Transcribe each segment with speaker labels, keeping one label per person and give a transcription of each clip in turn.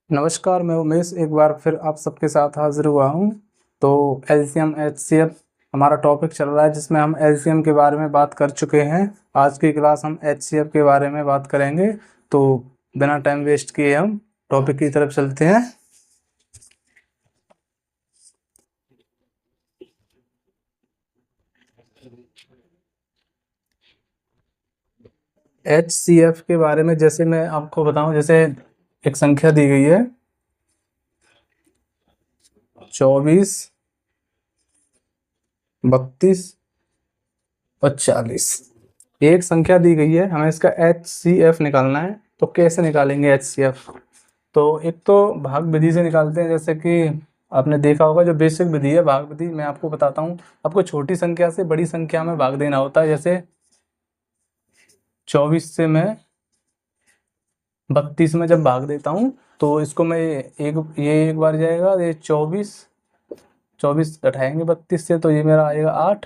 Speaker 1: नमस्कार, मैं उमेश एक बार फिर आप सबके साथ हाजिर हुआ हूँ। तो एलसीएम एचसीएफ हमारा टॉपिक चल रहा है, जिसमें हम एलसीएम के बारे में बात कर चुके हैं। आज की क्लास हम एचसीएफ के बारे में बात करेंगे। तो बिना टाइम वेस्ट किए हम टॉपिक की तरफ चलते हैं। एचसीएफ के बारे में जैसे मैं आपको बताऊं, जैसे एक संख्या दी गई है 24, 32 और 40। एक संख्या दी गई है, हमें इसका एचसीएफ निकालना है। तो कैसे निकालेंगे एचसीएफ? तो एक तो भाग विधि से निकालते हैं। जैसे कि आपने देखा होगा, जो बेसिक विधि है भाग विधि, मैं आपको बताता हूँ। आपको छोटी संख्या से बड़ी संख्या में भाग देना होता है। जैसे 24 से मैं 32 में जब भाग देता हूँ, तो इसको मैं ये एक बार जाएगा, ये 24 घटाएंगे 32 से, तो ये मेरा आएगा 8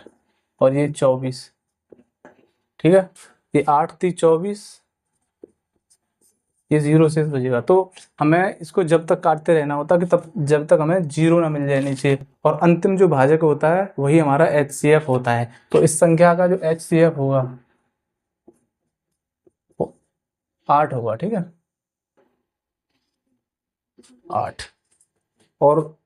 Speaker 1: और ये 24। ठीक है, ये 8 थी 24, ये 0 से बचेगा। तो हमें इसको जब तक काटते रहना होता कि तब जब तक हमें 0 ना मिल जाए नीचे, और अंतिम जो भाजक होता है वही हमारा एचसीएफ होता है। तो इस संख्या का जो एचसीएफ होगा वो 8 होगा। ठीक है, 8। और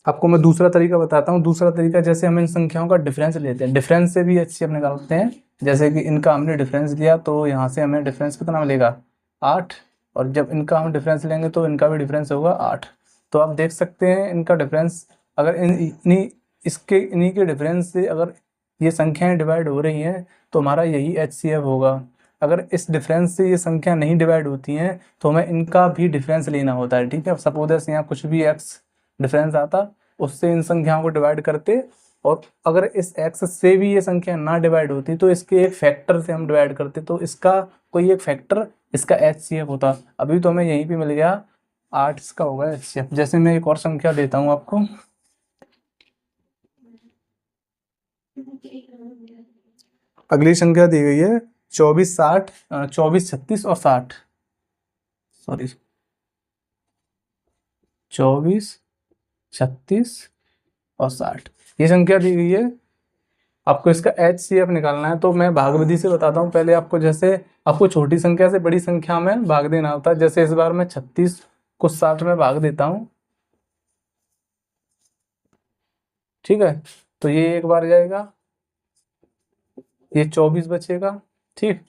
Speaker 1: आपको मैं दूसरा तरीका बताता हूँ। दूसरा तरीका, जैसे हम इन संख्याओं का डिफरेंस लेते हैं, डिफरेंस से भी एचसीएफ निकालते हैं। जैसे कि इनका हमने डिफरेंस लिया, तो यहाँ से हमें डिफरेंस कितना मिलेगा? 8। और जब इनका हम डिफरेंस लेंगे तो इनका भी डिफरेंस होगा 8। तो आप देख सकते हैं इनका डिफरेंस, अगर इन्हीं के डिफरेंस से अगर ये संख्याएं डिवाइड हो रही हैं तो हमारा यही एचसीएफ होगा। अगर इस डिफरेंस से ये संख्या नहीं डिवाइड होती हैं तो हमें इनका भी डिफरेंस लेना होता है। ठीक है, सपोज दैट यहाँ कुछ भी एक्स डिफरेंस आता, उससे इन संख्याओं को डिवाइड करते, और अगर इस x से भी ये संख्या ना डिवाइड होती तो इसके एक फैक्टर से हम डिवाइड करते, तो इसका कोई एक फैक्टर इसका एचसीएफ होता। अभी तो हमें यहीं पे मिल गया 8, इसका होगा एचसीएफ। जैसे मैं एक और संख्या देता हूँ आपको, अगली संख्या दी गई है 24, 60, 24, 36 और 60। सॉरी, 24, 36 और 60 ये संख्या दी गई है। आपको इसका एचसीएफ निकालना है। तो मैं भाग विधि से बताता हूँ पहले आपको। जैसे आपको छोटी संख्या से बड़ी संख्या में भाग देना होता है। जैसे इस बार मैं 36 को 60 में भाग देता हूँ। ठीक है, तो ये एक बार जाएगा, ये 24 बचेगा। ठीक,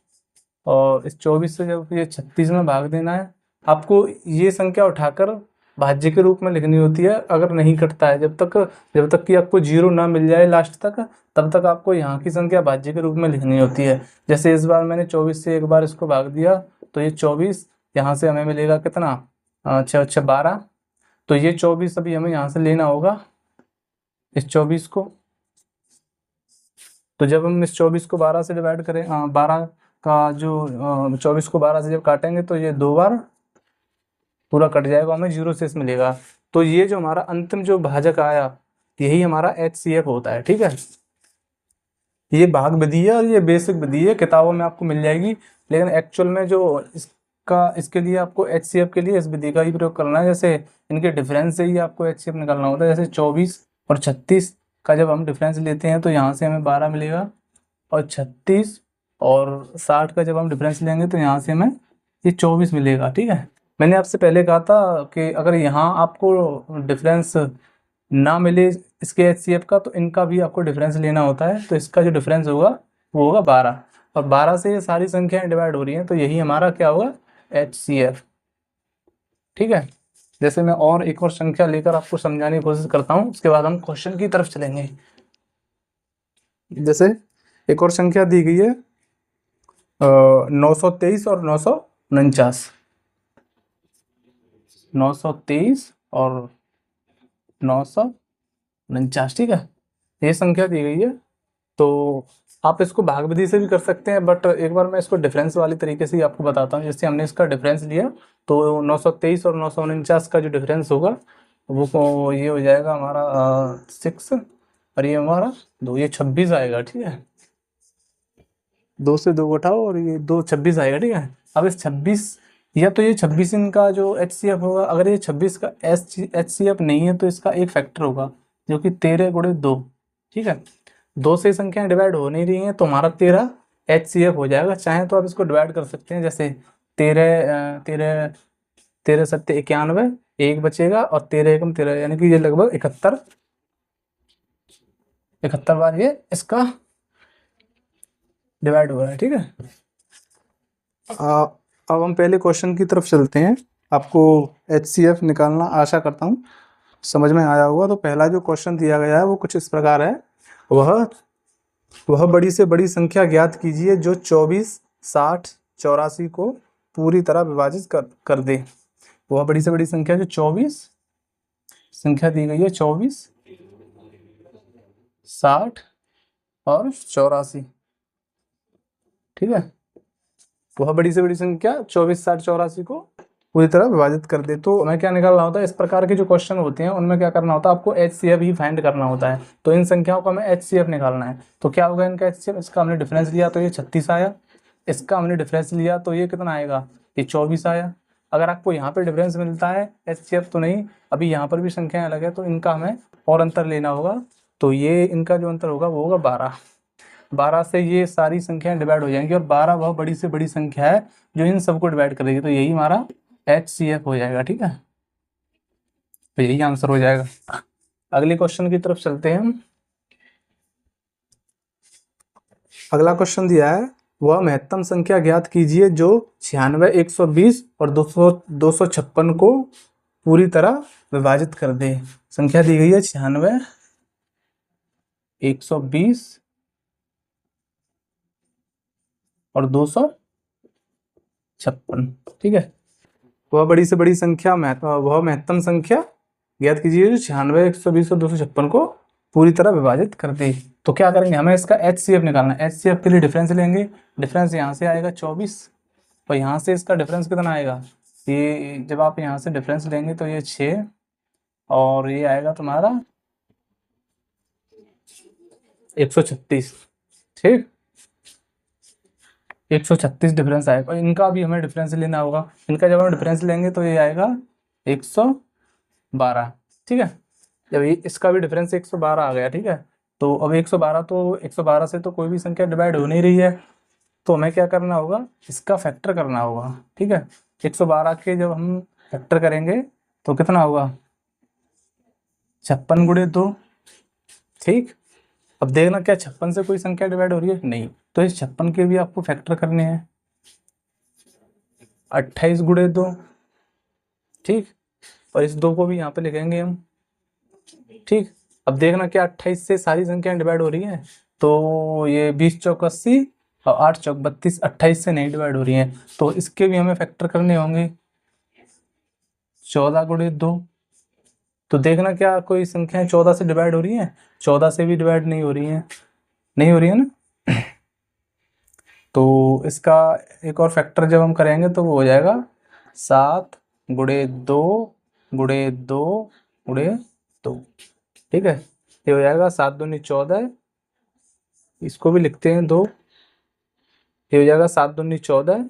Speaker 1: और इस 24 से जब ये 36 में भाग देना है, आपको ये संख्या उठाकर भाज्य के रूप में लिखनी होती है। अगर नहीं कटता है, जब तक कि आपको 0 ना मिल जाए लास्ट तक, तब तक आपको यहाँ की संख्या भाज्य के रूप में लिखनी होती है। जैसे इस बार मैंने 24 से एक बार इसको भाग दिया, तो ये 24 यहाँ से हमें मिलेगा कितना? 6 12। तो ये 24 अभी हमें यहाँ से लेना होगा, इस 24 को। तो जब हम इस 24 को 12 से डिवाइड करें, 12 का जो 24 को 12 से जब काटेंगे तो ये 2 बार पूरा कट जाएगा, हमें 0 शेष मिलेगा। तो ये जो हमारा अंतिम जो भाजक आया, यही हमारा एचसीएफ होता है। ठीक है, ये भाग विधि है और ये बेसिक विधि है, किताबों में आपको मिल जाएगी। लेकिन एक्चुअल में जो इसके लिए आपको एचसीएफ के लिए इस विधि का ही प्रयोग करना है। जैसे इनके डिफरेंस से ही आपको एचसीएफ निकालना होता है। जैसे 24 और 36 का जब हम डिफरेंस लेते हैं तो यहाँ से हमें 12 मिलेगा, और 36 और 60 का जब हम डिफरेंस लेंगे तो यहाँ से हमें ये 24 मिलेगा। ठीक है, मैंने आपसे पहले कहा था कि अगर यहाँ आपको डिफरेंस ना मिले इसके एचसीएफ का, तो इनका भी आपको डिफरेंस लेना होता है। तो इसका जो डिफरेंस होगा वो होगा 12, और 12 से ये सारी संख्याएं डिवाइड हो रही हैं, तो यही हमारा क्या होगा? एचसीएफ। ठीक है, जैसे मैं और एक और संख्या लेकर आपको समझाने की कोशिश करता हूँ, उसके बाद हम क्वेश्चन की तरफ चलेंगे। जैसे एक और संख्या दी गई है 923 और 949। 923 और 949, ठीक है, ये संख्या दी गई है। तो आप इसको भाग विधि से भी कर सकते हैं, बट एक बार मैं इसको डिफरेंस वाली तरीके से ही आपको बताता हूँ। जैसे हमने इसका डिफरेंस लिया, तो 923 और 949 का जो डिफरेंस होगा वो ये हो जाएगा हमारा 6, और ये हमारा 2, ये 26 आएगा। ठीक है, 2 से 2 घटाओ और ये 2 26 आएगा। ठीक है, अब इस 26 या तो ये 26 इनका जो HCF होगा, अगर ये 26 का HCF नहीं है तो इसका एक फैक्टर होगा जो कि 13 गुणे 2, ठीक है। 2 से संख्याएं डिवाइड हो नहीं रही हैं तो हमारा 13 HCF हो जाएगा। चाहे तो आप इसको डिवाइड कर सकते हैं, जैसे 13 सत्ते 91, एक बचेगा और 13 एकम 13, यानी कि ये लगभग 71 बार ये इसका डिवाइड हो रहा है, ठीक है। अब हम पहले क्वेश्चन की तरफ चलते हैं। आपको HCF निकालना आशा करता हूँ समझ में आया होगा। तो पहला जो क्वेश्चन दिया गया है वो कुछ इस प्रकार है, वह बड़ी से बड़ी संख्या ज्ञात कीजिए जो 24, 60, 84 को पूरी तरह विभाजित कर दे। वह बड़ी से बड़ी संख्या जो 24 संख्या दी गई है, 24, 60 और 84, ठीक है। वह बड़ी से बड़ी संख्या 24, 60, 84 को पूरी तरह विभाजित कर दे। तो हमें क्या निकालना होता है, इस प्रकार के जो क्वेश्चन होते हैं उनमें क्या करना होता है, आपको HCF ही फाइंड करना होता है। तो इन संख्याओं को हमें HCF निकालना है। तो क्या होगा इनका HCF, इसका हमने डिफरेंस लिया तो ये 36 आया, इसका हमने डिफरेंस लिया तो ये कितना आएगा, ये 24 आया। अगर आपको यहाँ पर डिफरेंस मिलता है, HCF तो नहीं, अभी यहाँ पर भी संख्याएं अलग है तो इनका हमें और अंतर लेना होगा। तो ये इनका जो अंतर होगा वो होगा 12। 12 से ये सारी संख्याएं डिवाइड हो जाएंगी और 12 वह बड़ी से बड़ी संख्या है जो इन सबको डिवाइड करेगी। तो यही हमारा HCF हो जाएगा, ठीक है। तो यही आंसर हो जाएगा। अगले क्वेश्चन की तरफ चलते हैं हम। अगला क्वेश्चन दिया है, वह महत्तम संख्या ज्ञात कीजिए जो 96, 120 और 256 को पूरी तरह विभाजित कर दे। संख्या दी गई है 96, 120 और 256, ठीक है। वह बड़ी से बड़ी संख्या वह महत्तम संख्या ज्ञात कीजिए जो 96, 120 और 256 को पूरी तरह विभाजित कर दे। तो क्या करेंगे, हमें इसका HCF निकालना है। HCF के लिए डिफरेंस लेंगे, डिफरेंस यहाँ से आएगा 24 और यहाँ से इसका डिफरेंस कितना आएगा, ये जब आप यहाँ से डिफरेंस लेंगे तो ये 6 और ये आएगा तुम्हारा 136, ठीक। 136 डिफरेंस आएगा और इनका भी हमें डिफरेंस लेना होगा। इनका जब हम डिफरेंस लेंगे तो ये आएगा 112, ठीक है। जब ये इसका भी डिफरेंस 112 आ गया, ठीक है। तो अब 112, तो 112 से तो कोई भी संख्या डिवाइड हो नहीं रही है, तो हमें क्या करना होगा, इसका फैक्टर करना होगा, ठीक है। 112 के जब हम फैक्टर करेंगे तो कितना होगा, 56 गुणे 2, ठीक। अब देखना क्या 56 से कोई संख्या डिवाइड हो रही है, नहीं। तो इस 56 के भी आपको फैक्टर करने हैं, 28 गुणे 2, ठीक। और इस 2 को भी यहाँ पे लिखेंगे हम, ठीक। अब देखना क्या 28 से सारी संख्याएं डिवाइड हो रही हैं, तो ये 20 चौक 80 और 8 चौक 32, 28 से नहीं डिवाइड हो रही हैं, तो इसके भी हमें फैक्टर करने होंगे, 14 गुणे 2। तो देखना क्या कोई संख्याएं 14 से डिवाइड हो रही हैं, 14 से भी डिवाइड नहीं हो रही हैं, नहीं हो रही है ना। तो इसका एक और फैक्टर जब हम करेंगे तो वो हो जाएगा 7 गुणे 2 गुणे 2 गुणे 2, ठीक है। ये हो जाएगा 7 दूनी 14, इसको भी लिखते हैं 2, ये हो जाएगा 7 दूनी 14,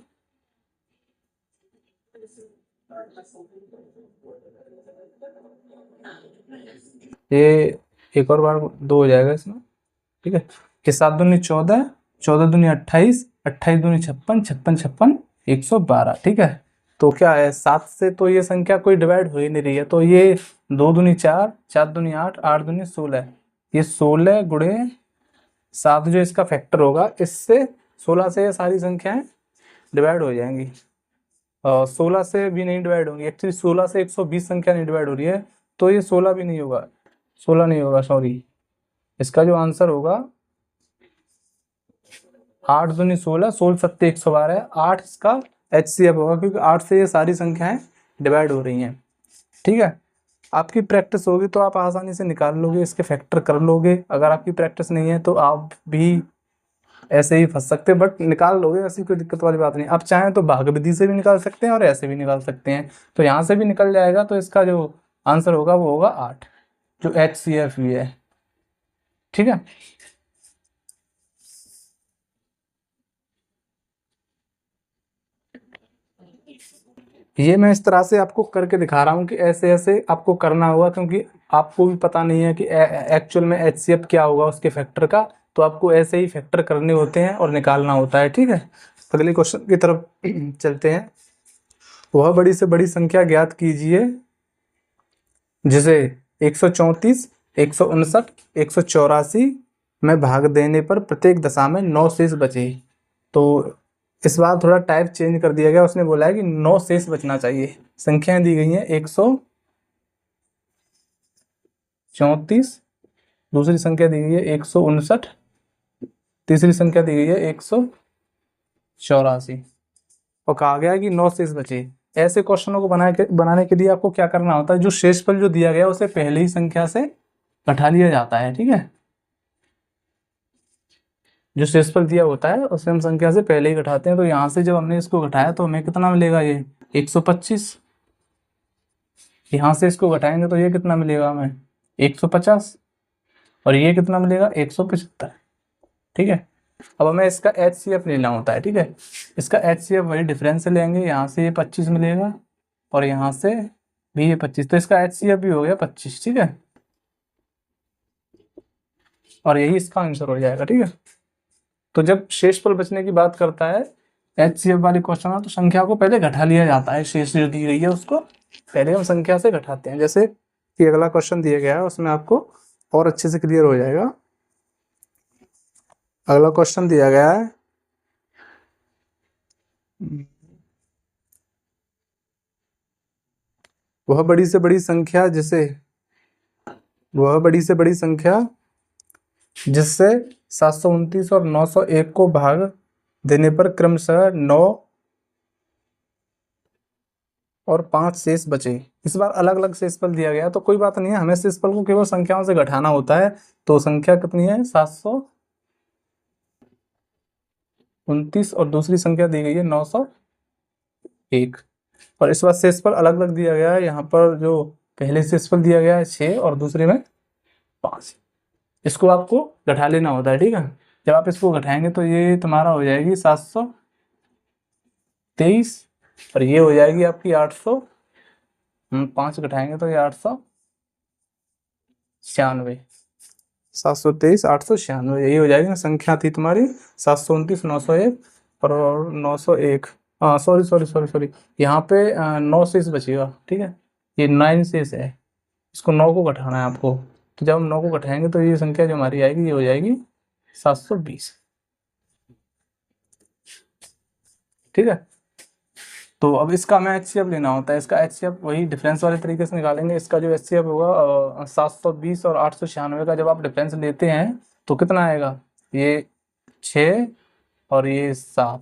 Speaker 1: ये एक और बार 2 हो जाएगा इसमें, ठीक है। ये 7 दूनी 14, 14 दूनी 28, 28 दूनी 56, 56 56 112, ठीक है। तो क्या है, 7 से तो ये संख्या कोई डिवाइड हो ही नहीं रही है, तो ये 2 दूनी 4, 4 दूनी 8, 8 दूनी 16, ये 16 गुणे 7 जो इसका फैक्टर होगा, इससे 16 से ये सारी संख्याएं डिवाइड हो जाएंगी। 16 से भी नहीं डिवाइड होंगी, एक्चुअली 16 से 120 संख्या नहीं डिवाइड हो रही है, तो ये 16 भी नहीं होगा, 16 नहीं होगा, सॉरी। इसका जो आंसर होगा 8 दूनी 16, 16 सत्ते 112, 8 इसका HCF होगा, क्योंकि 8 से ये सारी संख्याएं डिवाइड हो रही हैं, ठीक है। आपकी प्रैक्टिस होगी तो आप आसानी से निकाल लोगे, इसके फैक्टर कर लोगे। अगर आपकी प्रैक्टिस नहीं है तो आप भी ऐसे ही फंस सकते हैं, बट निकाल लोगे, ऐसी कोई दिक्कत वाली बात नहीं। आप चाहें तो भाग विधि से भी निकाल सकते हैं और ऐसे भी निकाल सकते हैं, तो यहाँ से भी निकल जाएगा। तो इसका जो आंसर होगा वो होगा 8, जो HCF भी है, ठीक है। ये मैं इस तरह से आपको करके दिखा रहा हूँ कि ऐसे ऐसे आपको करना होगा, क्योंकि आपको भी पता नहीं है कि एक्चुअल में HCF क्या होगा उसके फैक्टर का। तो आपको ऐसे ही फैक्टर करने होते हैं और निकालना होता है, ठीक है। अगले क्वेश्चन की तरफ चलते हैं। वह बड़ी से बड़ी संख्या ज्ञात कीजिए जिसे 134, 159, 184 में भाग देने पर प्रत्येक दशा में 9 शेष बचे। तो इस बार थोड़ा टाइप चेंज कर दिया गया, उसने बोला है कि 9 शेष बचना चाहिए। संख्याएं दी गई हैं 134, दूसरी संख्या दी गई है 159, तीसरी संख्या दी गई है 184 और कहा गया है कि 9 शेष बचे। ऐसे क्वेश्चनों को बनाने के लिए आपको क्या करना होता है, जो शेषफल जो दिया गया उसे पहले ही संख्या से घटा लिया जाता है, ठीक है। जो शेषफल दिया होता है उसे हम संख्या से पहले ही घटाते हैं। तो यहाँ से जब हमने इसको घटाया तो हमें कितना मिलेगा, ये 125। यहाँ से इसको घटाएंगे तो ये कितना मिलेगा हमें, 150। और ये कितना मिलेगा, 175, ठीक है। अब हमें इसका HCF लेना होता है, ठीक है। इसका HCF वही डिफरेंस से लेंगे, यहाँ से ये 25 मिलेगा और यहाँ से भी ये 25, तो इसका HCF भी हो गया 25, ठीक है। और यही इसका आंसर हो जाएगा, ठीक है। तो जब शेषफल बचने की बात करता है HCF वाली क्वेश्चन है तो संख्या को पहले घटा लिया जाता है, शेष जो दी गई है उसको पहले हम संख्या से घटाते हैं। जैसे कि अगला क्वेश्चन दिया गया है उसमें आपको और अच्छे से क्लियर हो जाएगा। अगला क्वेश्चन दिया गया है, वह बड़ी से बड़ी संख्या जिससे 729 और 901 को भाग देने पर क्रमशः 9 और 5 शेष बचे। इस बार अलग अलग शेषफल दिया गया तो कोई बात नहीं है, हमें शेषफल को केवल संख्याओं से घटाना होता है। तो संख्या कितनी है, 729 और दूसरी संख्या दी गई है 901। और इस बार शेषफल अलग अलग दिया गया है। यहाँ पर जो पहले शेषफल दिया गया है 6 और दूसरे में 5, इसको आपको घटा लेना होता है, ठीक है। जब आप इसको घटाएंगे तो ये तुम्हारा हो जाएगी 723 और ये हो जाएगी आपकी 800, 5 घटाएंगे तो ये 896, 723, 896 यही हो जाएगी ना। संख्या थी तुम्हारी 729, 901 और 901। हाँ सॉरी सॉरी सॉरी सॉरी, यहाँ पे 9 शेष बचेगा, ठीक है। ये 9 शेष है, इसको 9 को घटाना है आपको। तो जब हम 9 को घटाएंगे तो ये संख्या जो हमारी आएगी ये हो जाएगी 720, ठीक है। तो अब इसका हमें HCF लेना होता है। इसका HCF वही डिफरेंस वाले तरीके से निकालेंगे। इसका जो HCF होगा 720 और 896 का जब आप डिफरेंस लेते हैं तो कितना आएगा, ये 6 और ये 7,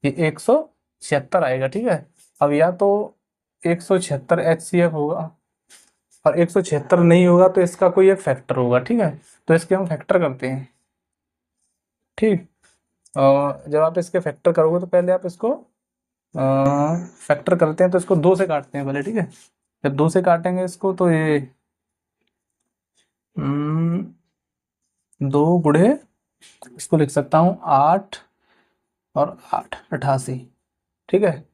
Speaker 1: ये 176 आएगा, ठीक है। अब या तो 176 HCF होगा और 176 नहीं होगा तो इसका कोई एक फैक्टर होगा, ठीक है। तो इसके हम फैक्टर करते हैं, ठीक। जब आप इसके फैक्टर करोगे तो पहले आप इसको फैक्टर करते हैं तो इसको 2 से काटते हैं पहले, ठीक है। जब 2 से काटेंगे इसको तो ये 2 गुणे, इसको लिख सकता हूँ 8 और 8, 88, ठीक है।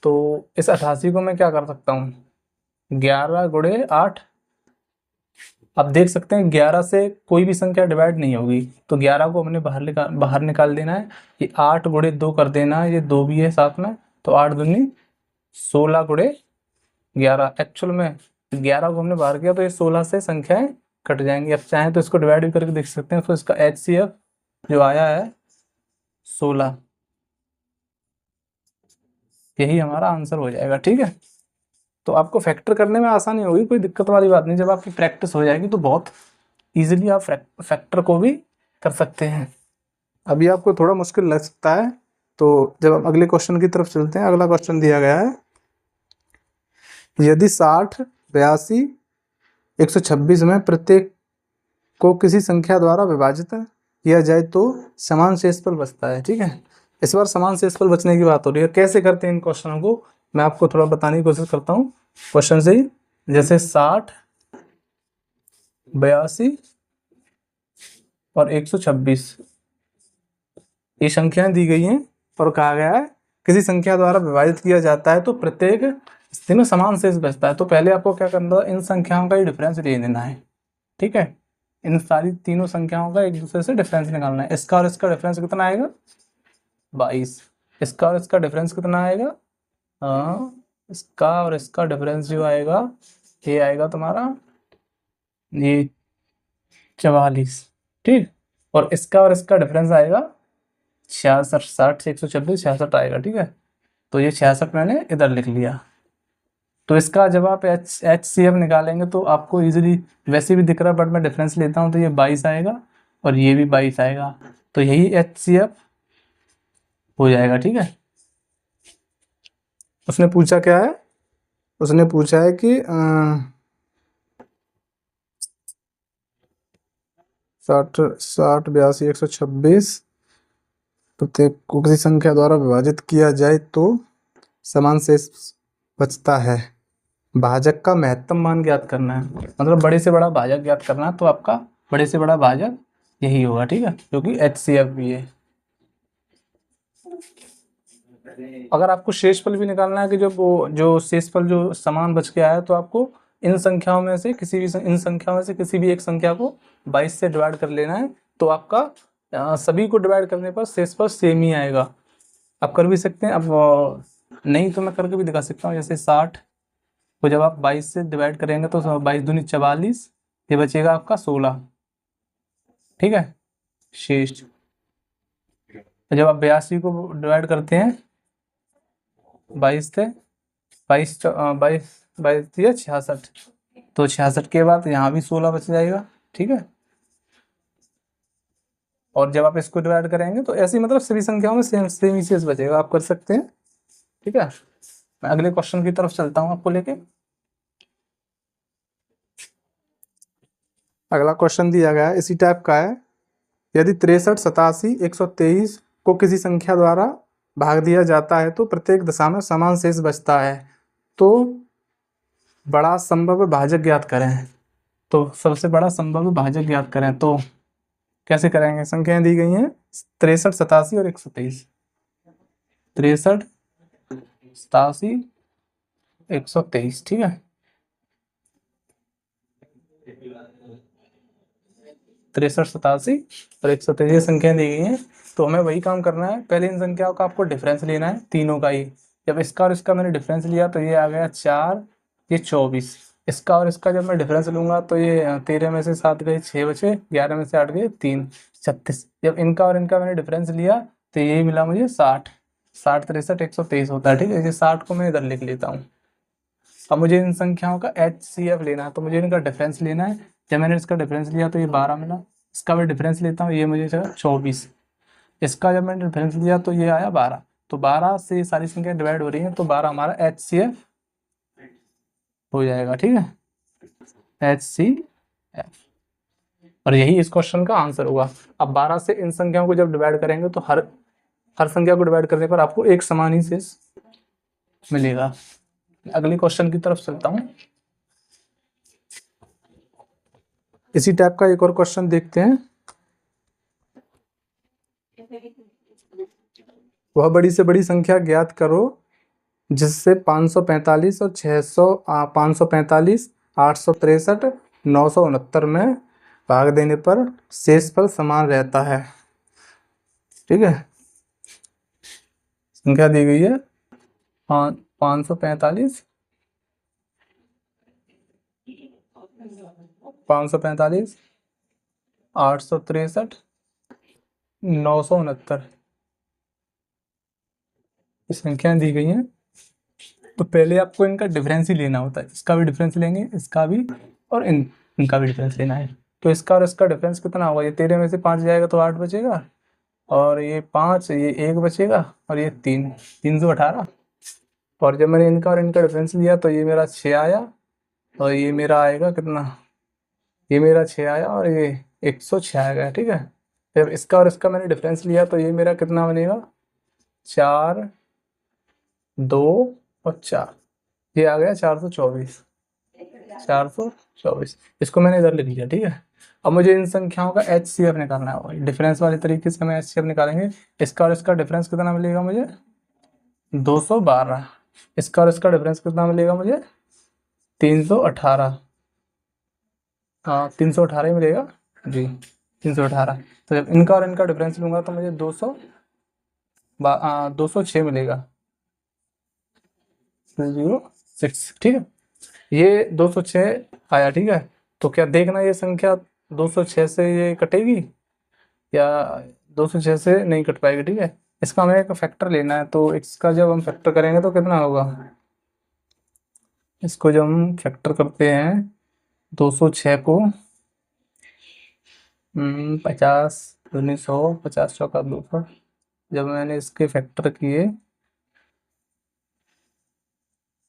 Speaker 1: तो इस 88 को मैं क्या कर सकता हूँ, 11 गुणे 8। आप देख सकते हैं 11 से कोई भी संख्या डिवाइड नहीं होगी, तो 11 को हमने बाहर निकाल देना है। ये 8 गुणे 2 कर देना है, ये 2 भी है साथ में, तो 8 दूनी 16 गुणे 11। एक्चुअल में 11 को हमने बाहर किया तो ये 16 से संख्याएं कट जाएंगी। अब चाहें तो इसको डिवाइड भी करके देख सकते हैं। तो इसका HCF जो आया है 16, यही हमारा आंसर हो जाएगा, ठीक है। तो आपको फैक्टर करने में आसानी होगी, कोई दिक्कत वाली बात नहीं। जब आपकी प्रैक्टिस हो जाएगी तो बहुत इजीली आप फैक्टर को भी कर सकते हैं। अभी आपको थोड़ा मुश्किल लग सकता है, तो जब हम अगले क्वेश्चन की तरफ चलते हैं। अगला क्वेश्चन दिया गया है, यदि 60, 82, 126 में प्रत्येक को किसी संख्या द्वारा विभाजित किया जाए तो समान शेषफल बचता है, ठीक है। इस बार समान शेषफल बचने की बात हो रही है। कैसे करते हैं इन क्वेश्चनों को, मैं आपको थोड़ा बताने की कोशिश करता हूँ क्वेश्चन से ही। जैसे 60, 82 और 126 ये संख्याएं दी गई हैं और कहा गया है किसी संख्या द्वारा विभाजित किया जाता है तो प्रत्येक स्थिति में समान शेष बचता है। तो पहले आपको क्या करना है, इन संख्याओं का ही डिफरेंस ले लेना है, ठीक है। इन सारी तीनों संख्याओं का एक दूसरे से डिफरेंस निकालना है। इसका और इसका डिफरेंस कितना आएगा, 22। इसका और इसका डिफरेंस कितना आएगा, इसका और इसका डिफरेंस जो आएगा ये आएगा तुम्हारा ये 44, ठीक। और इसका और इसका डिफरेंस आएगा 66, 60 से 126 66 आएगा, ठीक है। तो ये 66 मैंने इधर लिख लिया। तो इसका जब आप HCF निकालेंगे तो आपको इजीली वैसे भी दिख रहा है, बट मैं डिफरेंस लेता हूँ तो ये 22 आएगा और ये भी 22 आएगा, तो यही HCF हो जाएगा, ठीक है। उसने पूछा क्या है, उसने पूछा है कि 60 82 126 प्रत्येक को किसी संख्या द्वारा विभाजित किया जाए तो समान शेष बचता है। भाजक का महत्तम मान ज्ञात करना है, मतलब बड़े से बड़ा भाजक ज्ञात करना है। तो आपका बड़े से बड़ा भाजक यही होगा, ठीक है, क्योंकि HCF भी है। अगर आपको शेषफल भी निकालना है कि जो शेषफल जो समान बच के आया, तो आपको इन संख्याओं में से किसी भी इन संख्याओं में से किसी भी एक संख्या को 22 से डिवाइड कर लेना है, तो आपका सभी को डिवाइड करने पर शेषफल सेम ही आएगा। आप कर भी सकते हैं, अब नहीं तो मैं करके भी दिखा सकता हूँ। जैसे 60 को जब आप 22 से डिवाइड करेंगे तो 22 दूनी 44, ये बचेगा आपका 16, ठीक है, शेष। जब आप 82 को डिवाइड करते हैं 22 से, 22 या 66, तो 66 के बाद यहाँ भी 16 बच जाएगा, ठीक है। और जब आप इसको डिवाइड करेंगे तो ऐसे मतलब सभी संख्याओं में सेम ही शेष बचेगा, आप कर सकते हैं, ठीक है। मैं अगले क्वेश्चन की तरफ चलता हूँ आपको लेके। अगला क्वेश्चन दिया गया है, इसी टाइप का है। यदि 63 87 123 को किसी संख्या द्वारा भाग दिया जाता है तो प्रत्येक दशा में समान शेष बचता है, तो बड़ा संभव भाजक ज्ञात करें। तो सबसे बड़ा संभव भाजक ज्ञात करें, तो कैसे करेंगे, संख्याएं दी गई हैं 63 87 और 123। 63 87 123, ठीक है। 63 87 और 123 ये संख्याएं दी गई हैं, तो हमें वही काम करना है। पहले इन संख्याओं का आपको डिफरेंस लेना है, तीनों का ही। जब इसका और इसका मैंने डिफरेंस लिया तो ये आ गया 4, ये 24। इसका और इसका जब मैं डिफरेंस लूंगा तो ये 13 में से 7 गए 6 बचे, 11 में से 8 गए 3, 36। जब इनका और इनका मैंने डिफरेंस लिया तो यही मिला मुझे 60, 60 63 123 होता है, ठीक है। ये 60 को मैं इधर लिख लेता हूँ। अब मुझे इन संख्याओं का HCF लेना है, तो मुझे इनका डिफरेंस लेना है। जब मैंने इसका डिफरेंस लिया तो ये 12 मिला, इसका भी डिफरेंस लेता हूँ, ये मुझे 24। इसका जब मैंने डिफरेंस लिया तो ये आया 12। तो 12 से सारी संख्या डिवाइड हो रही है, तो 12 हमारा HCF हो जाएगा, ठीक है, HCF। और यही इस क्वेश्चन का आंसर होगा। अब 12 से इन संख्याओं को जब डिवाइड करेंगे तो हर संख्या को डिवाइड करने पर आपको एक समान ही शेष मिलेगा। अगले क्वेश्चन की तरफ चलता हूँ। इसी टाइप का एक और क्वेश्चन देखते हैं। वह बड़ी से बड़ी संख्या ज्ञात करो जिससे 545 और 545 863 969 में भाग देने पर शेषफल समान रहता है, ठीक है। संख्या दी गई है 545 863 969 संख्याएं दी गई हैं। तो पहले आपको इनका डिफरेंस ही लेना होता है, इसका भी डिफरेंस लेंगे, इसका भी, और इनका भी डिफरेंस लेना है। तो इसका और इसका डिफरेंस कितना होगा, ये 13 में से 5 जाएगा तो 8 बचेगा, और ये 5, ये 1 बचेगा, और ये 3, 318। और जब मैंने इनका और इनका डिफरेंस लिया तो ये मेरा 6 आया, और ये मेरा आएगा कितना, ये मेरा 6 आया, और ये 106 आएगा, ठीक है। जब इसका और इसका मैंने डिफरेंस लिया तो ये मेरा कितना बनेगा, 4 2 और 4, ये आ गया 424, 424। इसको मैंने इधर लिख लिया, ठीक है। अब मुझे इन संख्याओं का HCF निकालना है, डिफरेंस वाले तरीके से हम HCF निकालेंगे। इसका और इसका डिफरेंस कितना मिलेगा मुझे, 212, इसका और इसका डिफरेंस कितना मिलेगा मुझे? 318। हाँ 318 ही मिलेगा जी, 318। तो जब इनका और इनका डिफरेंस लूंगा तो मुझे 206 मिलेगा, 206। ठीक है, ये 206 आया। ठीक है, तो क्या देखना ये संख्या 206 से ये कटेगी या 206 से नहीं कट पाएगी। ठीक है, इसका हमें एक फैक्टर लेना है, तो इसका जब हम फैक्टर करेंगे तो कितना होगा? इसको जब हम फैक्टर करते हैं 206 को, 50 दूनी 100, 50 चौका 200, जब मैंने इसके फैक्टर किए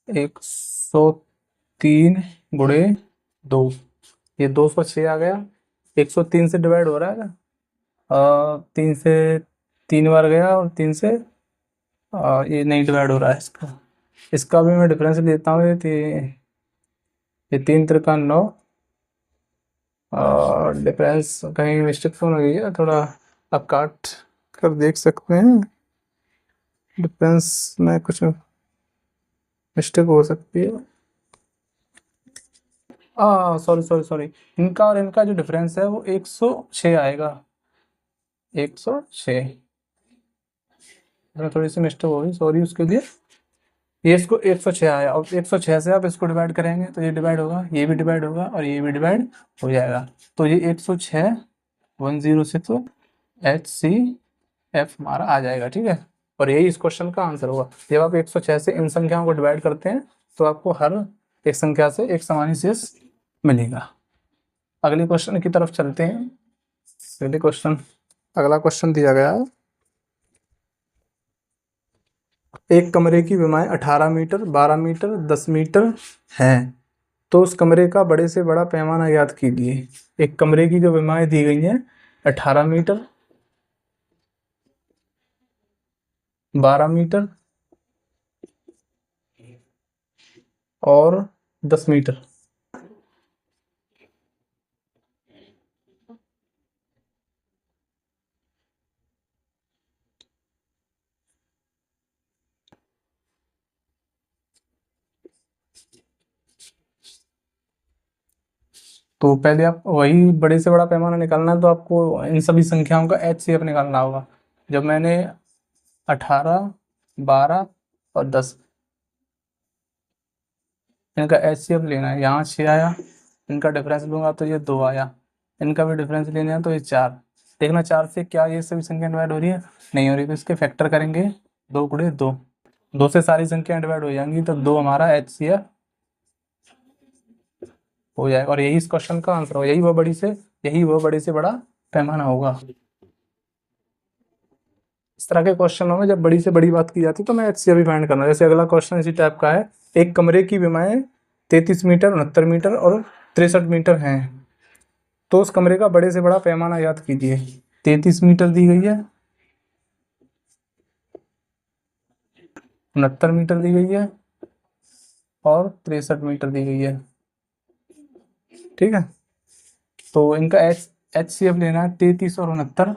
Speaker 1: 103 गुणे 2, ये 206 आ गया। 103 से डिवाइड हो रहा है ना, 3 से 3 बार गया और 3 से ये नहीं डिवाइड हो रहा है इसका। इसका भी मैं डिफरेंस लेता हूँ, ये 3 त्रिका 9, और डिफरेंस कहीं मिस्टेक तो नहीं है थोड़ा, आप काट कर देख सकते हैं, डिफरेंस में कुछ मिस्टेक हो सकती है। सॉरी सॉरी सॉरी, इनका और इनका जो डिफरेंस है वो 106 आएगा, 106। थोड़ी सी मिस्टेक होगी, सॉरी उसके लिए। ये इसको 106 आया, और 106 से आप इसको डिवाइड करेंगे तो ये डिवाइड होगा, ये भी डिवाइड होगा और ये भी डिवाइड हो जाएगा। तो ये 106 106 HCF हमारा आ जाएगा। ठीक है, और यही इस क्वेश्चन का आंसर होगा। जब आप 106 से इन संख्याओं को डिवाइड करते हैं तो आपको हर एक संख्या से एक समान ही शेष मिलेगा। अगले क्वेश्चन की तरफ चलते हैं। अगला क्वेश्चन दिया गया है, एक कमरे की विमाएं 18 मीटर, 12 मीटर, 10 मीटर है, तो उस कमरे का बड़े से बड़ा पैमाना याद कीजिए। एक कमरे की जो विमाएं दी गई हैं 18 मीटर, 12 मीटर और 10 मीटर। तो पहले आप वही बड़े से बड़ा पैमाना निकालना है, तो आपको इन सभी संख्याओं का HCF निकालना होगा। जब मैंने 18, 12 और 10 इनका HCF लेना है, यहाँ 6 आया, इनका डिफरेंस लूंगा तो ये 2 आया, इनका भी डिफरेंस लेना है तो ये 4। देखना 4 से क्या ये सभी संख्या डिवाइड हो रही है? नहीं हो रही, तो इसके फैक्टर करेंगे 2 गुणे 2, 2 से सारी संख्याएं डिवाइड हो जाएंगी, तो 2 हमारा HCF हो जाएगा। और यही इस क्वेश्चन का आंसर होगा, यही वह बड़ी से बड़ा पैमाना होगा। इस तरह के क्वेश्चनों में जब बड़ी से बड़ी बात की जाती है तो मैं HCF भी फाइंड करना। जैसे अगला क्वेश्चन इसी टाइप का है, एक कमरे की विमाएं 33 मीटर, 69 मीटर और 63 मीटर हैं, तो उस कमरे का बड़े से बड़ा पैमाना याद कीजिए। 33 मीटर दी गई है, 69 मीटर दी गई है और 63 मीटर दी गई है। ठीक है, तो इनका HCF लेना है 33 और 69,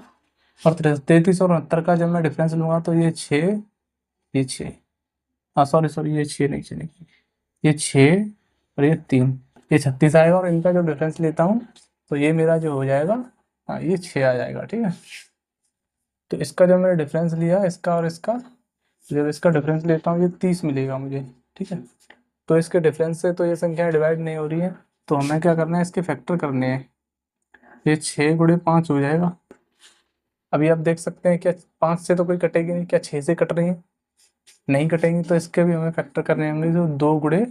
Speaker 1: और 33 और 69 का जब मैं डिफरेंस लूंगा तो ये 6, ये 6, सॉरी सॉरी, ये 6 नहीं, 6 नहीं, ये 6 और ये 3, ये 36 आएगा। और इनका जो डिफरेंस लेता हूँ तो ये मेरा जो हो जाएगा, ये 6 आ जाएगा। ठीक है, तो इसका जब मैंने डिफरेंस लिया, इसका और इसका, जब इसका डिफरेंस लेता हूँ ये 30 मिलेगा मुझे। ठीक है, तो इसके डिफरेंस से तो ये संख्या डिवाइड नहीं हो रही है, तो हमें क्या करना है, इसके फैक्टर करने हैं। ये 6 गुणे 5 हो जाएगा। अभी आप देख सकते हैं क्या 5 से तो कोई कटेगी नहीं, क्या 6 से कट रही है? नहीं कटेंगी, तो इसके भी हमें फैक्टर करने होंगे जो 2 गुणे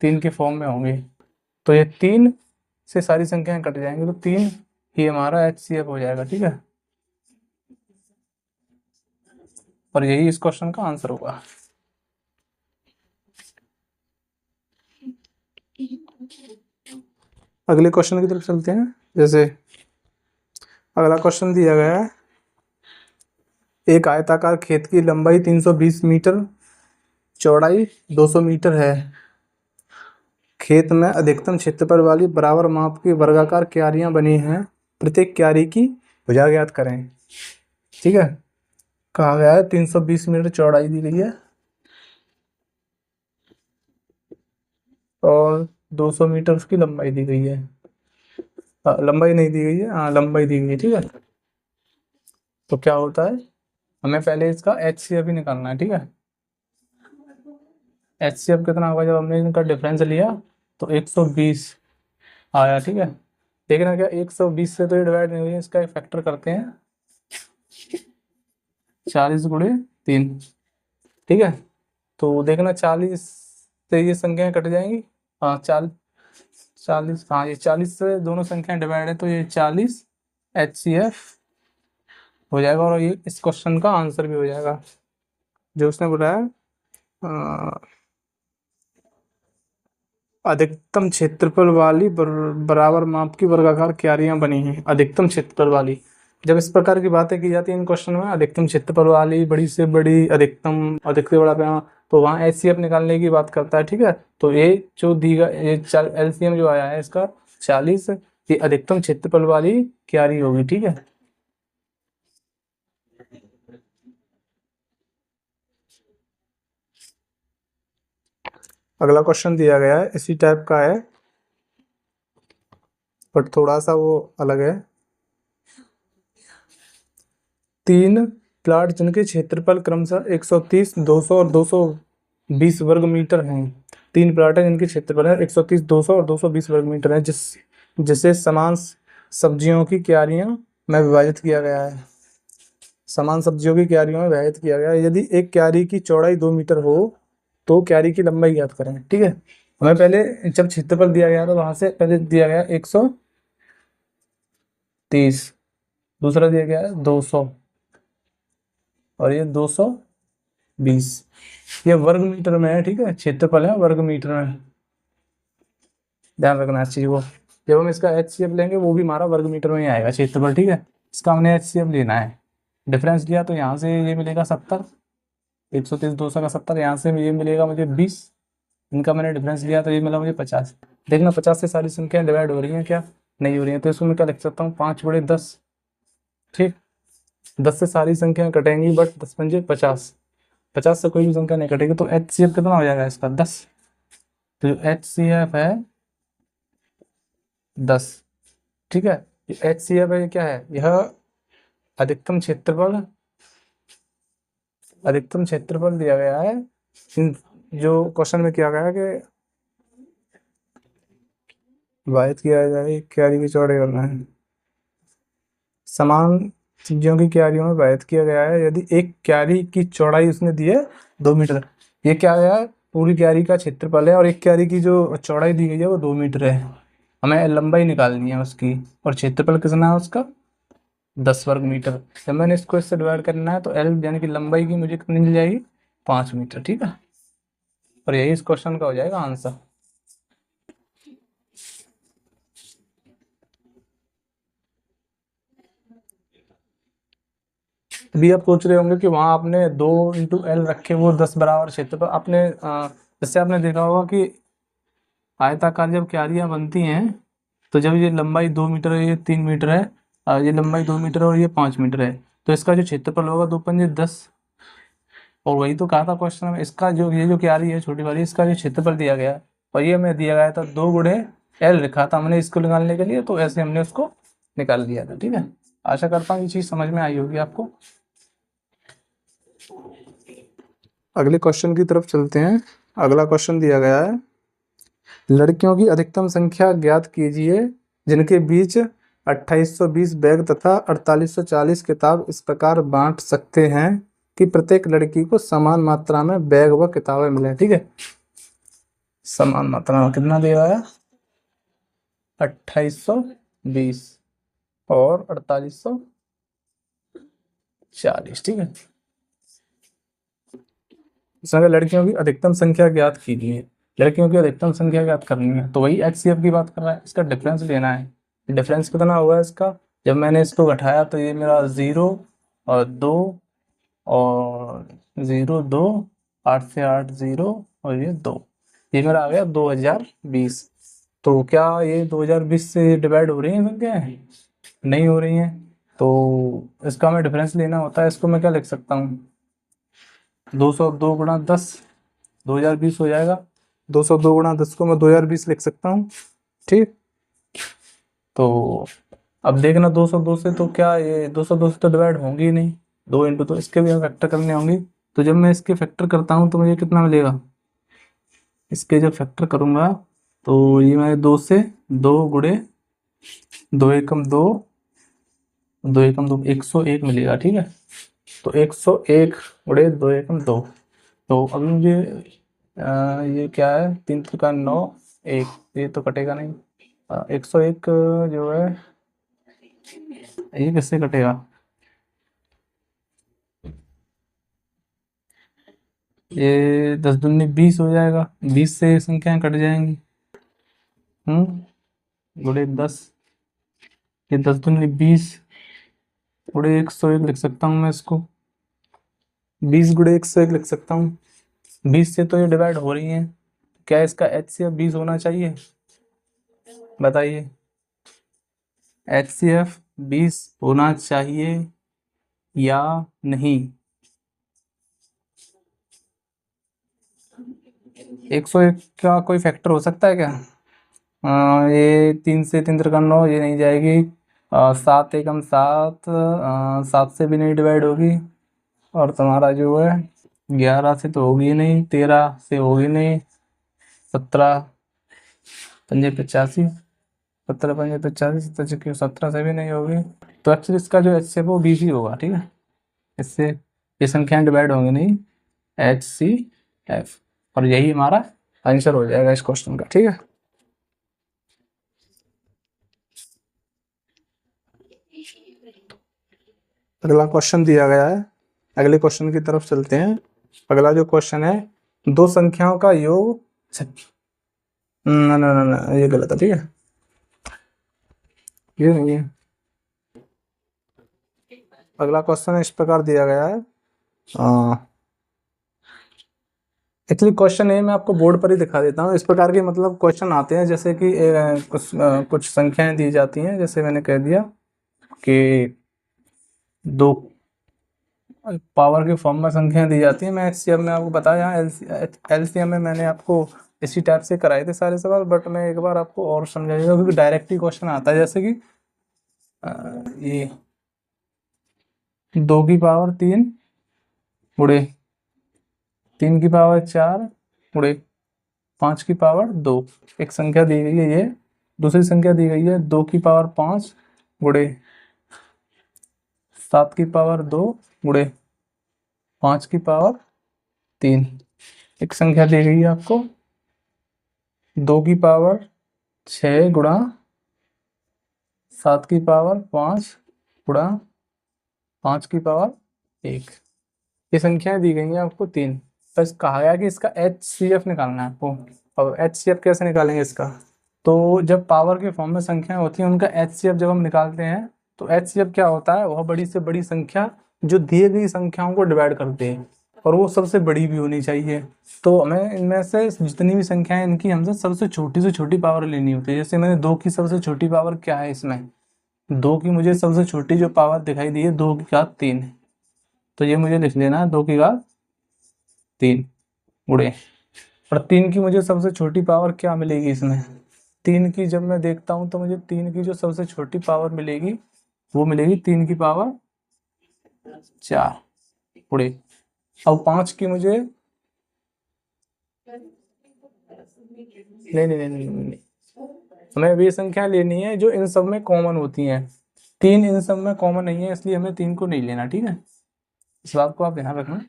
Speaker 1: 3 के फॉर्म में होंगे। तो ये 3 से सारी संख्याएं कट जाएंगी, तो 3 ही हमारा HCF हो जाएगा। ठीक है, और यही इस क्वेश्चन का आंसर होगा। अगले क्वेश्चन की तरफ चलते हैं। जैसे अगला क्वेश्चन दिया गया है, एक आयताकार खेत की लंबाई 320 मीटर, चौड़ाई 200 मीटर है, खेत में अधिकतम क्षेत्रफल वाली बराबर माप की वर्गाकार क्यारियां बनी हैं, प्रत्येक क्यारी की भुजा ज्ञात करें। ठीक है, कहा गया है 320 मीटर चौड़ाई दी गई है और 200 मीटर उसकी लंबाई दी गई है। लंबाई नहीं दी गई है, हाँ लंबाई दी गई है, ठीक है। तो क्या होता है, हमें पहले इसका HCF ही निकालना है, ठीक है। HCF कितना होगा, जब हमने इनका डिफरेंस लिया तो 120 आया, ठीक है। देखना क्या 120 से तो ये डिवाइड नहीं हुई है, इसका एक फैक्टर करते हैं, 40 × 3, ठीक है। तो देखना 40 से ये संख्याएं कट जाएंगी, हाँ 40, हाँ ये 40 से दोनों संख्याएं डिवाइड है तो ये 40 HCF हो जाएगा, और ये इस क्वेश्चन का आंसर भी हो जाएगा जो उसने बोला है। अधिकतम क्षेत्रफल वाली बराबर माप की वर्गाकार क्यारियां बनी हैं। अधिकतम क्षेत्रफल वाली, जब इस प्रकार की बातें की जाती है इन क्वेश्चन में, अधिकतम क्षेत्रफल वाली, बड़ी से बड़ी, अधिकतम, अधिक से बड़ा पैमाना, तो वहाँ HCF निकालने की बात करता है, ठीक है। तो ये जो दी गई, ये LCM जो आया है इसका 40, ये अधिकतम क्षेत्रफल वाली क्यारी होगी, ठीक है। अगला क्वेश्चन दिया गया है, इसी टाइप का है बट थोड़ा सा वो अलग है। 3 प्लाट जिनके क्षेत्रफल क्रमशः 130, 200 और 220 वर्ग मीटर हैं। 3 प्लाट है जिनके क्षेत्रफल है 130, 200 और 220 वर्ग मीटर है, जिसे समान सब्जियों की क्यारियों में विभाजित किया गया है। समान सब्जियों की क्यारियों में विभाजित किया गया है। यदि एक क्यारी की चौड़ाई 2 मीटर हो तो क्यारी की लंबाई ज्ञात करें, ठीक है। हमें पहले जब क्षेत्रफल दिया गया तो वहां से पहले दिया गया 130, दूसरा दिया गया है 200 और ये 220, ये वर्ग मीटर में है, ठीक है। क्षेत्रफल है वर्ग मीटर में, ध्यान रखना इस चीज को। जब हम इसका HCF लेंगे वो भी हमारा वर्ग मीटर में ही आएगा क्षेत्रफल, ठीक है। इसका हमने HCF लेना है, डिफरेंस लिया तो यहाँ से ये मिलेगा 70, 130, 200 का 70, यहाँ से ये मिलेगा मुझे 20, इनका मैंने डिफरेंस लिया तो ये मिला मुझे 50। देखना 50 से सारी संख्याएं डिवाइड हो रही हैं क्या, नहीं हो रही है, तो इसको मैं क्या लिख सकता हूँ, 5/10, ठीक। 10 से सारी संख्याएं कटेंगी बट 10 पंजे 50, 50 से कोई भी संख्या नहीं कटेगी, तो HCF कितना हो जाएगा इसका 10। तो जो HCF है 10, ठीक है। ये HCF है, क्या है यह, अधिकतम क्षेत्रफल, अधिकतम क्षेत्रफल दिया गया है। जो क्वेश्चन में किया गया है कि वाहित किया जाए क्यारी की चौड़ाई करना है, समान सब्जियों की क्यारियों में वाहित किया गया है। यदि एक क्यारी की चौड़ाई उसने दी है 2 मीटर, ये क्या है, पूरी क्यारी का क्षेत्रफल है और एक क्यारी की जो चौड़ाई दी गई है वो 2 मीटर है, हमें लंबाई निकालनी है उसकी, और क्षेत्रफल कितना है उसका 10 वर्ग मीटर। जब मैंने इसको इससे डिवाइड करना है तो L यानी कि लंबाई की मुझे कितनी मिल जाएगी, 5 मीटर, ठीक है। और यही इस क्वेश्चन का हो जाएगा आंसर। अभी आप सोच रहे होंगे कि वहां आपने 2 × L रखे, वो 10 बराबर क्षेत्र पर आपने, जैसे आपने देखा होगा कि आयताकार जब क्यारियां बनती हैं तो जब ये लंबाई 2 मीटर है, ये 3 मीटर है, ये लंबाई 2 मीटर है और ये 5 मीटर है, तो इसका जो क्षेत्रफल होगा 2×5 = 10। और वही तो कहा था क्वेश्चन में, इसका जो ये जो क्यारी है छोटी वाली, इसका जो क्षेत्रफल दिया गया है, और ये हमें दिया गया था 2 × L लिखा था हमने इसको निकालने के लिए, तो ऐसे हमने उसको निकाल लिया था, ठीक है। आशा करता हूँ ये चीज समझ में आई होगी आपको। अगले क्वेश्चन की तरफ चलते हैं। अगला क्वेश्चन दिया गया है, लड़कियों की अधिकतम संख्या ज्ञात कीजिए जिनके बीच 2820 बैग तथा 4840 किताब इस प्रकार बांट सकते हैं कि प्रत्येक लड़की को समान मात्रा में बैग व किताबें मिले, ठीक है। समान मात्रा में कितना दे रहा है, 2820 और 4840, ठीक है। इसमें लड़कियों की अधिकतम संख्या ज्ञात कीजिए, लड़कियों की अधिकतम संख्या ज्ञात करनी है, तो वही HCF की बात कर रहा है, इसका डिफरेंस लेना है। डिफरेंस कितना हुआ इसका, जब मैंने इसको घटाया तो ये मेरा 0 और 2 और 0 2, 8 से 8 0 और ये 2, ये मेरा आ गया 2020। तो क्या ये 2020 से डिवाइड हो रही है संख्याएं, नहीं हो रही हैं, तो इसका हमें डिफरेंस लेना होता है। इसको मैं क्या लिख सकता हूँ, 202 × 10, 2020 हो जाएगा। 202 गुणा 10 को मैं 2020 लिख सकता हूँ। ठीक, तो अब देखना 202 से तो क्या ये 202 से तो डिवाइड होंगी ही नहीं, 2 इंटू, तो इसके भी फैक्टर करने होंगे। तो जब मैं इसके फैक्टर करता हूँ तो मुझे कितना मिलेगा, इसके जब फैक्टर करूँगा तो ये मैं 2 से 2 गुणे 2 एकम 2, 2 एकम 2, 101 मिलेगा। ठीक है, तो 101 गुणे 2 एकम 2। तो अभी मुझे ये क्या है, 3 का 9, 1, ये तो कटेगा नहीं। 101 जो है ये किससे कटेगा, ये 10 दूनी 20 हो जाएगा, 20 से संख्याएं कट जाएंगी। गुणे 10, ये 10 दूनी 20 गुणे 101 लिख सकता हूँ मैं इसको, 20 गुणे 101 लिख सकता हूँ। 20 से तो ये डिवाइड हो रही है, क्या इसका HCF 20 होना चाहिए, बताइए। HCF 20 होना चाहिए या नहीं। 101 का कोई फैक्टर हो सकता है क्या, ये 3 से 3 त्रिका 9, ये नहीं जाएगी। 7 एकम 7, 7 से भी नहीं डिवाइड होगी। और तुम्हारा जो है 11 से तो होगी नहीं, 13 से होगी नहीं, 17 पंजे 85, 17 पंजे 85, 17 से भी नहीं होगी। तो एक्चुअली इसका जो HCF वो 20 ही होगा। ठीक है, इससे ये संख्याएं डिवाइड होंगी नहीं, HCF, और यही हमारा आंसर हो जाएगा इस क्वेश्चन का। ठीक है, अगला क्वेश्चन दिया गया है, अगले क्वेश्चन की तरफ चलते हैं। अगला जो क्वेश्चन है, दो संख्याओं का योग, ना ना ना ना ये गलत है। ठीक है, ये नहीं है। अगला क्वेश्चन इस प्रकार दिया गया है, एक्चुअली क्वेश्चन ए मैं आपको बोर्ड पर ही दिखा देता हूँ। इस प्रकार के मतलब क्वेश्चन आते हैं, जैसे कि कुछ संख्याएं दी जाती हैं, जैसे मैंने कह दिया कि दो पावर के फॉर्म में संख्याएं दी जाती हैं। मैं HCF में आपको बताया, LCM में मैंने आपको इसी टाइप से कराए थे सारे सवाल, बट मैं एक बार आपको और समझाइएगा, क्योंकि डायरेक्ट ही क्वेश्चन आता है। जैसे कि ये 2 की पावर 3 गुणे 3 की पावर 4 गुणे 5 की पावर 2, एक संख्या दी गई है ये। दूसरी संख्या दी गई है 2 की पावर 5 गुणे 7 की पावर 2 गुणे 5 की पावर 3। एक संख्या दी गई है आपको 2 की पावर 6 गुणा 7 की पावर 5 गुणा 5 की पावर 1। ये संख्याएं दी गई हैं आपको 3। बस कहा गया कि इसका HCF निकालना है आपको। और HCF कैसे निकालेंगे इसका, तो जब पावर के फॉर्म में संख्याएं होती हैं उनका HCF जब हम निकालते हैं तो HCF क्या होता है, वह बड़ी से बड़ी संख्या जो दिए गई संख्याओं को डिवाइड करते हैं, और वो सबसे बड़ी भी होनी चाहिए। तो हमें इनमें से जितनी भी संख्याएं इनकी हमसे सबसे छोटी से छोटी पावर लेनी होती है। जैसे मैंने 2 की सबसे छोटी पावर क्या है, इसमें 2 की मुझे सबसे छोटी जो पावर दिखाई दी है 2 की घात 3, तो ये मुझे लिख लेना है 2 की घात 3 गुणे, और 3 की मुझे सबसे छोटी पावर क्या मिलेगी इसमें, 3 की जब मैं देखता हूँ तो मुझे 3 की जो सबसे छोटी पावर मिलेगी वो मिलेगी 3 की पावर 4 गुणे। अब 5 की मुझे नहीं, हमें वे संख्या लेनी है जो इन सब में कॉमन होती हैं। 3 इन सब में कॉमन नहीं है, इसलिए हमें 3 को नहीं लेना। ठीक है, इस बात को आप ध्यान रखना।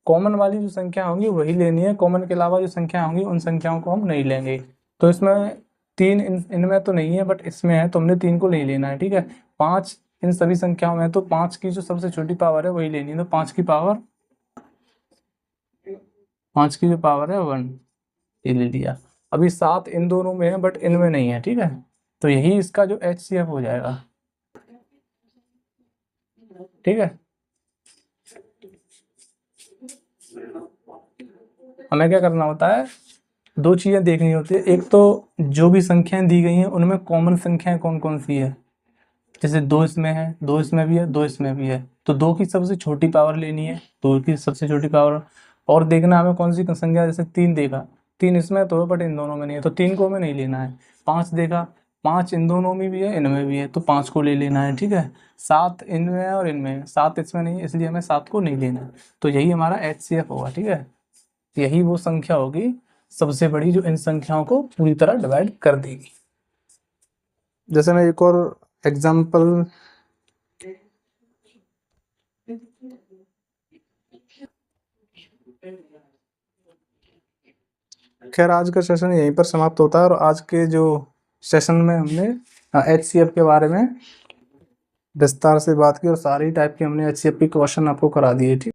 Speaker 1: कॉमन वाली जो संख्या होंगी वही लेनी है, कॉमन के अलावा जो संख्या होंगी उन संख्याओं को हम नहीं लेंगे। तो इसमें 3 इनमें तो नहीं है, बट इसमें है, तो हमने 3 को नहीं लेना है। ठीक है, 5 इन सभी संख्याओं में है, तो 5 की जो सबसे छोटी पावर है वही लेनी है। तो 5 की जो पावर है 1, ये ले लिया। अभी 7 इन दोनों में है बट इनमें नहीं है। ठीक है, तो यही इसका जो HCF हो जाएगा। ठीक है, हमें क्या करना होता है, दो चीजें देखनी होती है। एक तो जो भी संख्याएं दी गई हैं उनमें कॉमन संख्याएं कौन कौन सी है, जैसे 2 इसमें है, 2 इसमें भी है, 2 इसमें भी है, तो 2 की सबसे छोटी पावर लेनी है, 2 की सबसे छोटी पावर। और देखना हमें कौन सी संख्या, जैसे 3 देखा 3 इसमें तो है बट इन दोनों में नहीं है, तो 3 को हमें नहीं लेना है। 5 देखा, 5 इन दोनों में भी है, इनमें भी है, तो 5 को ले लेना है, ठीक है। 7 इनमें है और इनमें है, 7 इसमें नहीं है, इसलिए हमें 7 को नहीं लेना है। तो यही हमारा HCF होगा, ठीक है। यही वो संख्या होगी सबसे बड़ी जो इन संख्याओं को पूरी तरह डिवाइड कर देगी। जैसे मैं एक और एग्जाम्पल खैर आज का सेशन यहीं पर समाप्त होता है, और आज के जो सेशन में हमने HCF के बारे में विस्तार से बात की और सारी टाइप के हमने HCF के क्वेश्चन आपको करा दिए, ठीक।